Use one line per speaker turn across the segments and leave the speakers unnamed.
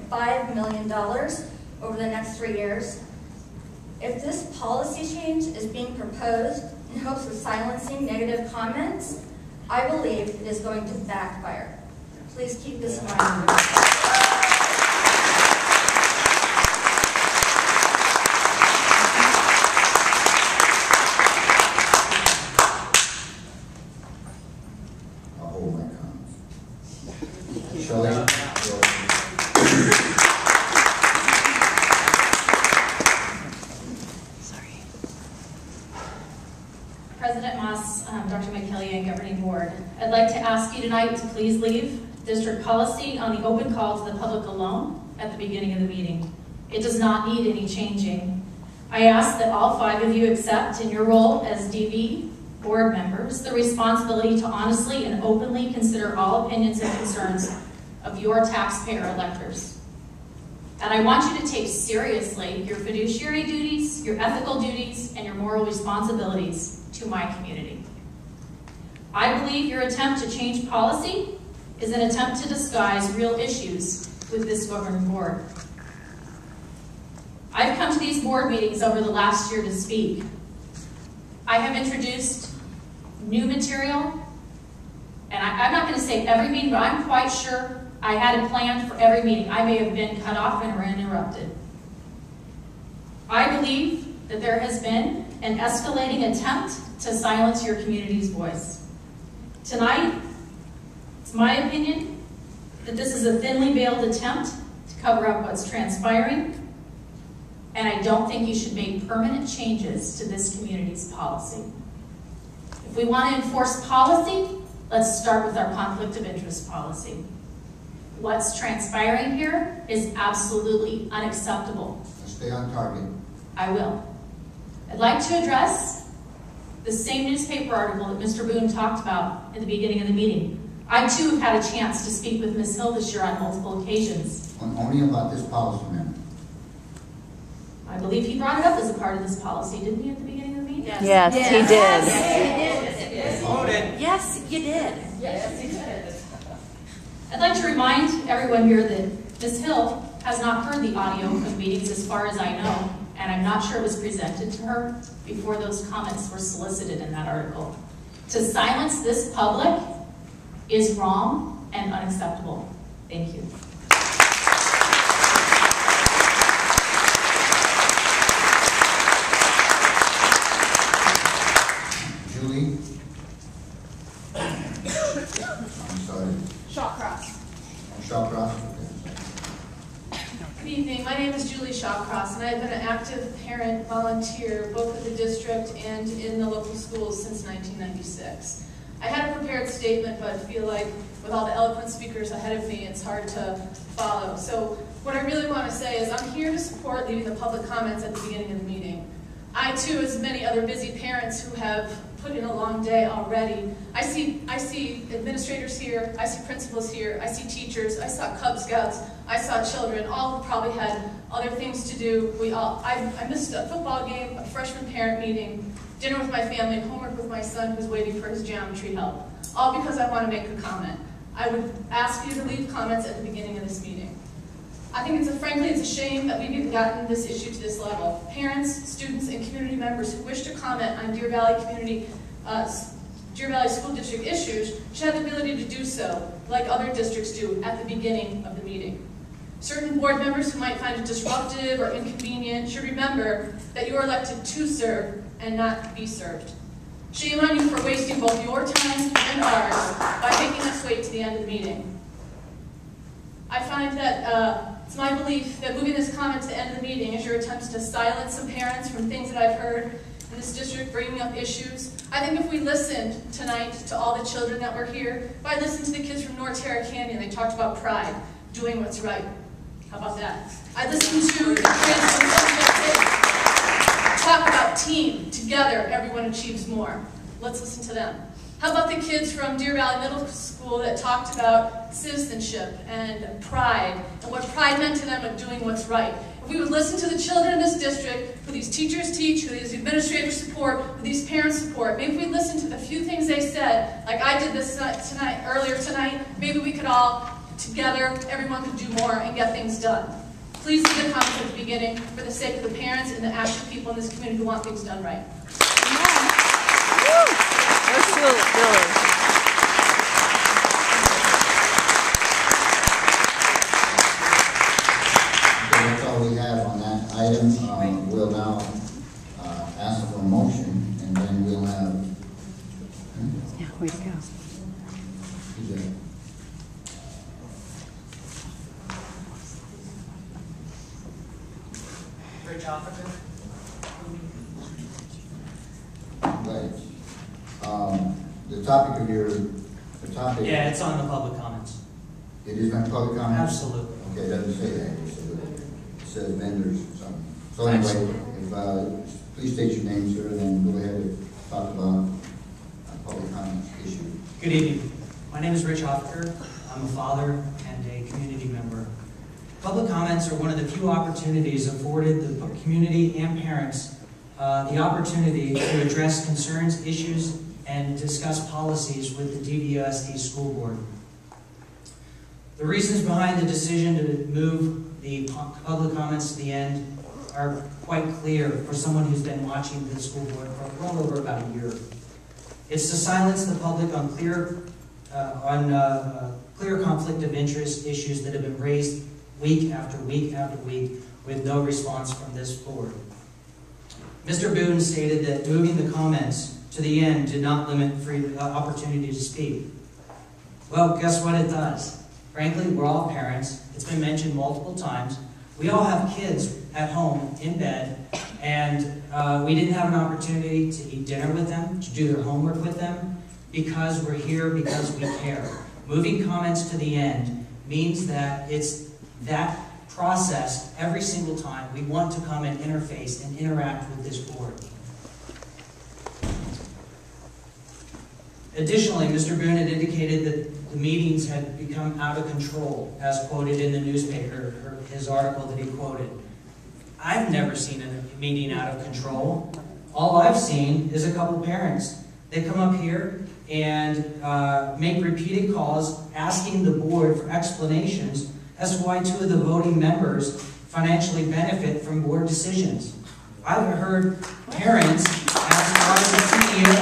$5 million over the next 3 years. If this policy change is being proposed in hopes of silencing negative comments, I believe it is going to backfire. Please keep this in mind.
President Moss, Dr. McKelly, and Governing Board, I'd like to ask you tonight to please leave district policy on the open call to the public alone at the beginning of the meeting. It does not need any changing. I ask that all 5 of you accept, in your role as DV board members, the responsibility to honestly and openly consider all opinions and concerns of your taxpayer electors. And I want you to take seriously your fiduciary duties, your ethical duties, and your moral responsibilities to my community. I believe your attempt to change policy is an attempt to disguise real issues with this governing board. I've come to these board meetings over the last year to speak. I have introduced new material, and I'm not going to say every meeting, but I'm quite sure I had it planned for every meeting. I may have been cut off and interrupted. I believe that there has been an escalating attempt to silence your community's voice. Tonight, it's my opinion that this is a thinly veiled attempt to cover up what's transpiring, and I don't think you should make permanent changes to this community's policy. If we want to enforce policy, let's start with our conflict of interest policy. What's transpiring here is absolutely unacceptable.
Stay on target.
I will. I'd like to address the same newspaper article that Mr. Boone talked about at the beginning of the meeting. I too have had a chance to speak with Ms. Hill this year on multiple occasions.
Only about this policy, ma'am.
I believe he brought it up as a part of this policy, didn't he, at the beginning of the meeting?
Yes, yes, he did.
Yes, you did.
Yes, you did. I'd like to remind everyone here that Ms. Hill has not heard the audio of meetings as far as I know, and I'm not sure it was presented to her before those comments were solicited in that article. To silence this public is wrong and unacceptable. Thank you.
Julie? I'm sorry.
Shawcross.
Shawcross?
Good evening. My name is Julie Shawcross, and I've been an active parent volunteer both at the district and in the local schools since 1996. I had a prepared statement, but I feel like with all the eloquent speakers ahead of me, it's hard to follow. So what I really want to say is I'm here to support leaving the public comments at the beginning of the meeting. I too, as many other busy parents who have put in a long day already, I see administrators here, I see principals here, I see teachers, I saw Cub Scouts, I saw children, all who probably had other things to do. I missed a football game, a freshman parent meeting, dinner with my family, and homework with my son who's waiting for his geometry help, all because I want to make a comment. I would ask you to leave comments at the beginning of this meeting. I think frankly, it's a shame that we've even gotten this issue to this level. Parents, students, and community members who wish to comment on Deer Valley School District issues should have the ability to do so, like other districts do, at the beginning of the meeting. Certain board members who might find it disruptive or inconvenient should remember that you are elected to serve and not be served. Shame on you for wasting both your time and ours by making us wait to the end of the meeting. I find that it's my belief that moving this comment to the end of the meeting is your attempts to silence some parents from things that I've heard in this district bringing up issues. I think if we listened tonight to all the children that were here, if I listened to the kids from North Terra Canyon, they talked about pride, doing what's right. How about that? I listened to the kids from South talk about team, together, everyone achieves more. Let's listen to them. How about the kids from Deer Valley Middle School that talked about citizenship and pride, and what pride meant to them of doing what's right? If we would listen to the children in this district, who these teachers teach, who these administrators support, who these parents support, maybe if we listen to the few things they said, like I did this earlier tonight, maybe we could all together, everyone could do more and get things done. Please leave the comments at the beginning for the sake of the parents and the active people in this community who want things done right.
Let's do it, Billy.
That's all we have on that item. We'll now ask for a motion, and then we'll have.
Yeah, way to go.
Who's that?
Rich Officer.
Right. The topic of your,
Yeah, it's on the public comments.
it is not public comment?
Absolutely.
Okay, it doesn't say that. It says vendors or something. So anyway, if, please state your name, sir, and then go ahead and talk about public comment issue.
Good evening. My name is Rich Hofker. I'm a father and a community member. Public comments are one of the few opportunities afforded the community and parents the opportunity to address concerns, issues, and discuss policies with the DVUSD school board. The reasons behind the decision to move the public comments to the end are quite clear for someone who's been watching the school board for well over about a year. It's to silence the public on clear conflict of interest issues that have been raised week after week after week with no response from this board. Mr. Boone stated that moving the comments to the end did not limit free opportunity to speak. Well, guess what it does? Frankly, we're all parents. It's been mentioned multiple times. We all have kids at home in bed, and we didn't have an opportunity to eat dinner with them, to do their homework with them, because we're here, because we care. Moving comments to the end means that it's that process every single time we want to come and interface and interact with this board. Additionally, Mr. Boone had indicated that the meetings had become out of control, as quoted in the newspaper, or his article that he quoted. I've never seen a meeting out of control. All I've seen is a couple parents. They come up here and make repeated calls asking the board for explanations as to why two of the voting members financially benefit from board decisions. I've heard parents ask the CEO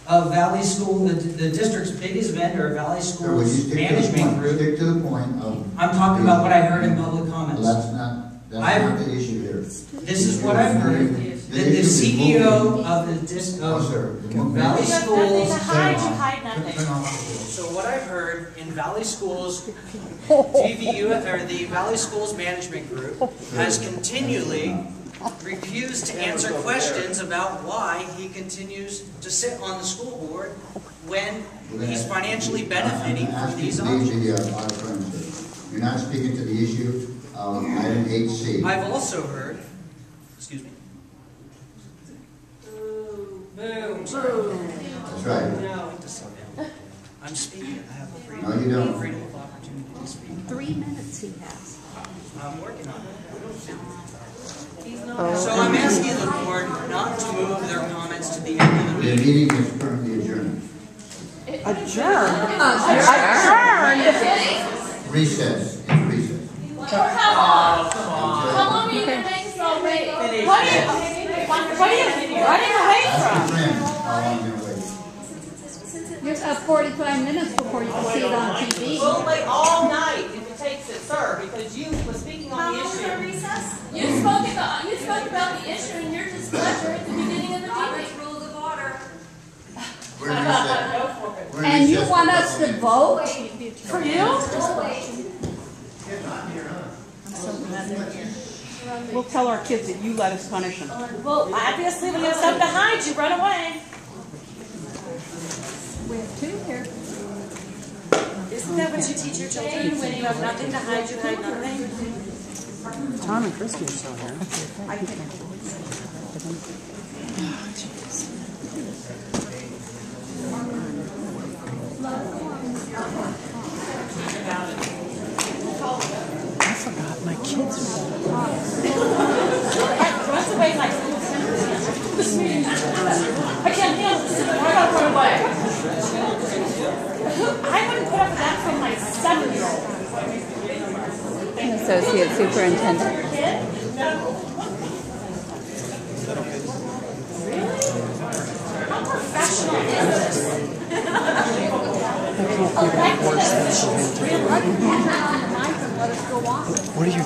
of Valley School, the district's biggest vendor, Valley School's management group.
Stick to the point of.
I'm talking about what I heard in public comments.
Well, that's not the issue here.
This is what I've heard. That the CEO of Valley Schools. So what I've heard in Valley Schools, DVU, or the Valley Schools Management Group, has continually refused to answer questions about why he continues to sit on the school board when he's financially benefiting from these options.
You're not speaking to the issue of item 8C.
I've also heard, excuse me. Boom.
That's right.
No. I'm speaking. I have a freedom,
No, you don't.
freedom of opportunity to speak.
3 minutes he has.
I'm working on it. So I'm asking the board not to move their comments to the end of the
The
meeting.
meeting is currently adjourned. Recess. It's recess.
How long are you remain so late? What are you running away
Ask
from?
your friend how long you're going to wait.
You have 45 minutes before you can see it on TV.
We'll wait all night if it takes it, sir, because you were speaking on the issue.
You spoke about the issue in your displeasure at the beginning of the meeting.
Rules of order.
We're in recess. We're in
And you
recess
want
for a
us
couple
to
minutes.
vote?
For you?
We'll tell our kids that you let us punish them.
Well, obviously, when you have something to hide, you run away.
We have 2 here.
Isn't that what you teach your children? When you have nothing to hide, you hide nothing.
Tom and Christy are still here. I forgot my kids are
Runs away like I can't handle this. I gotta run away. I wouldn't put up with that from my 7-year-old.
Associate Superintendent.
What are you